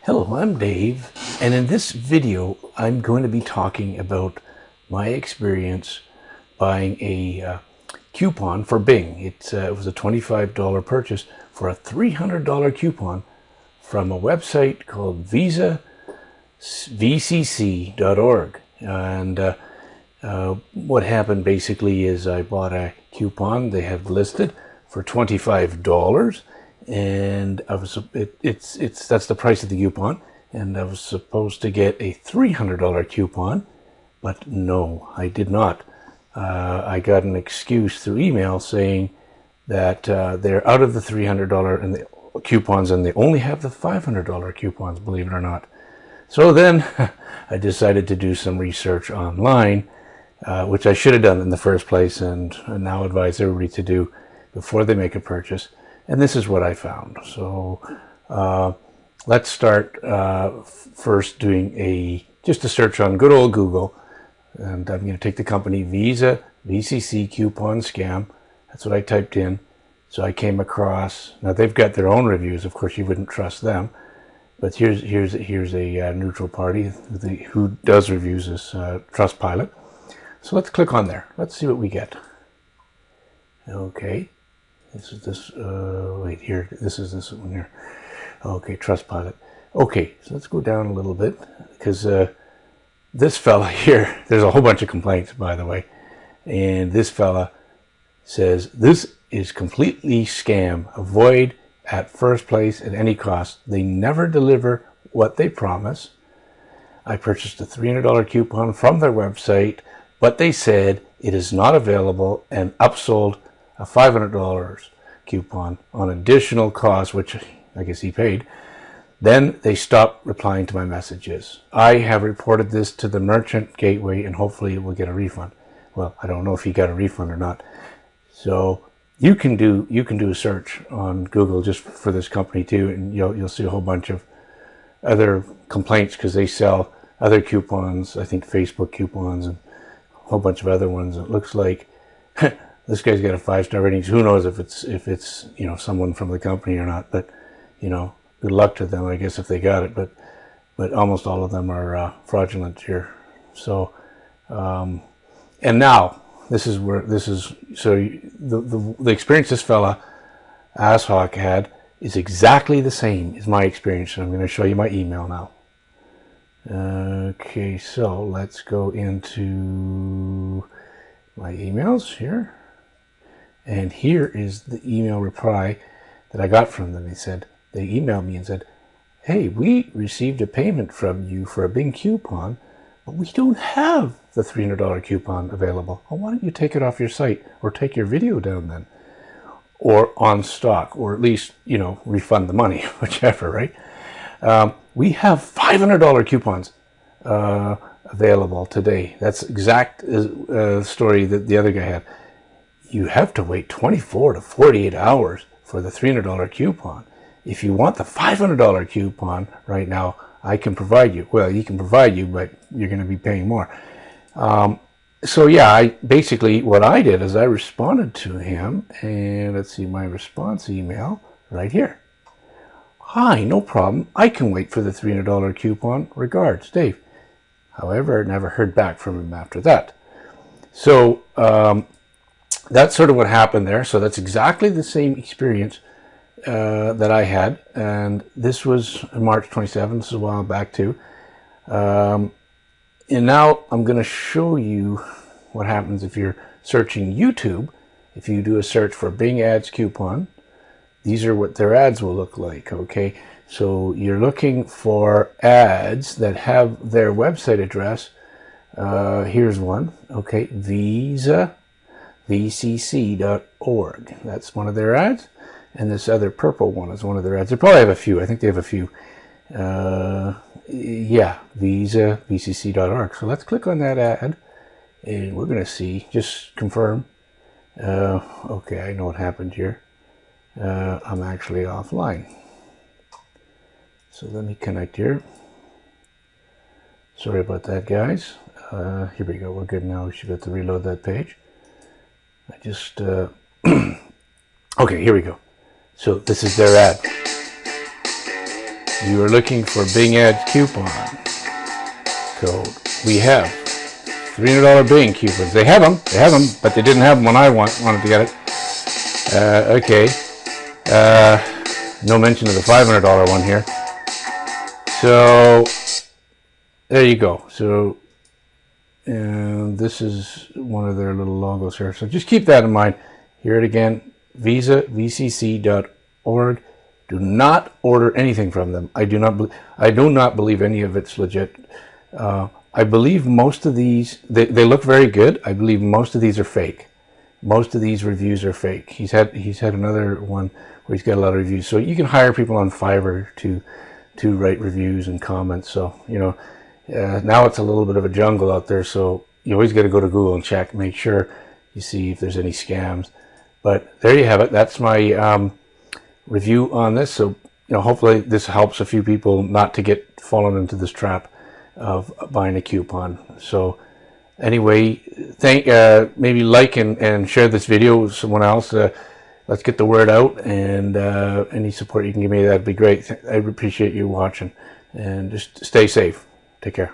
Hello, I'm Dave, and in this video I'm going to be talking about my experience buying a coupon for Bing. It was a $25 purchase for a $300 coupon from a website called vcc.org. And what happened basically is I bought a coupon they have listed for $25, and that's the price of the coupon, and I was supposed to get a $300 coupon, but no, I did not. I got an excuse through email saying that they're out of the $300 and the coupons, and they only have the $500 coupons, believe it or not. So then I decided to do some research online, which I should have done in the first place, and now advise everybody to do before they make a purchase. And this is what I found. So let's start first doing just a search on good old Google. And I'm going to take the company Visa VCC coupon scam. That's what I typed in. So I came across, now they've got their own reviews. Of course, you wouldn't trust them. But here's a neutral party who does reviews, is Trustpilot. So let's click on there. Let's see what we get. Okay. This is this one here. Okay, Trustpilot. Okay, so let's go down a little bit, because this fella here, there's a whole bunch of complaints, by the way, and this fella says, this is completely scam. Avoid at first place at any cost. They never deliver what they promise. I purchased a $300 coupon from their website, but they said it is not available, and upsold a $500 coupon on additional costs, which I guess he paid. Then they stopped replying to my messages. I have reported this to the merchant gateway, and hopefully we'll get a refund. Well, I don't know if he got a refund or not. So you can do a search on Google just for this company too, and you'll see a whole bunch of other complaints, because they sell other coupons, I think Facebook coupons and a whole bunch of other ones. It looks like this guy's got a 5-star rating. Who knows if it's someone from the company or not? But good luck to them, I guess, if they got it. But almost all of them are fraudulent here. So and now the experience this fella Asshawk had is exactly the same as my experience. And I'm going to show you my email now. Okay, so let's go into my emails here. And here is the email reply that I got from them. They emailed me and said, hey, we received a payment from you for a Bing coupon, but we don't have the $300 coupon available. Well, why don't you take it off your site, or take your video down then? Or on stock, or at least, refund the money, whichever, right? We have $500 coupons available today. That's exact story that the other guy had. You have to wait 24 to 48 hours for the $300 coupon. If you want the $500 coupon right now, I can provide you. Well, you can provide you, but you're going to be paying more. So yeah, basically what I did is I responded to him, and let's see my response email right here. Hi, no problem. I can wait for the $300 coupon. Regards, Dave. However, I never heard back from him after that. So that's sort of what happened there. So that's exactly the same experience that I had. And this was March 27th, this is a while back too. And now I'm going to show you what happens if you're searching YouTube. If you do a search for Bing ads coupon, these are what their ads will look like, okay? So you're looking for ads that have their website address. Here's one, okay, vcc.org. That's one of their ads. And this other purple one is one of their ads. They probably have a few. I think they have a few. Yeah, vcc.org. So let's click on that ad, and we're going to see, just confirm. Okay, I know what happened here. I'm actually offline. So let me connect here. Sorry about that, guys. Here we go. We're good now. We should have to reload that page. I just okay, here we go. So this is their ad. you are looking for Bing Ads coupon code, we have $300 Bing coupons. They have them, but they didn't have them when I wanted to get it. Okay. No mention of the $500 one here. So there you go. So, and this is one of their little logos here. So just keep that in mind. Hear it again, visavcc.org. Do not order anything from them. I do not believe any of it's legit. I believe most of these, they look very good. I believe most of these are fake. Most of these reviews are fake. He's had another one where he's got a lot of reviews. So you can hire people on Fiverr to write reviews and comments. So, you know, now it's a little bit of a jungle out there. So you always got to go to Google and check, make sure you see if there's any scams. But there you have it. That's my review on this. So, you know, hopefully this helps a few people not to get fallen into this trap of buying a coupon. So anyway, maybe like and share this video with someone else. Let's get the word out, and any support you can give me, that'd be great. I appreciate you watching, and just stay safe. Take care.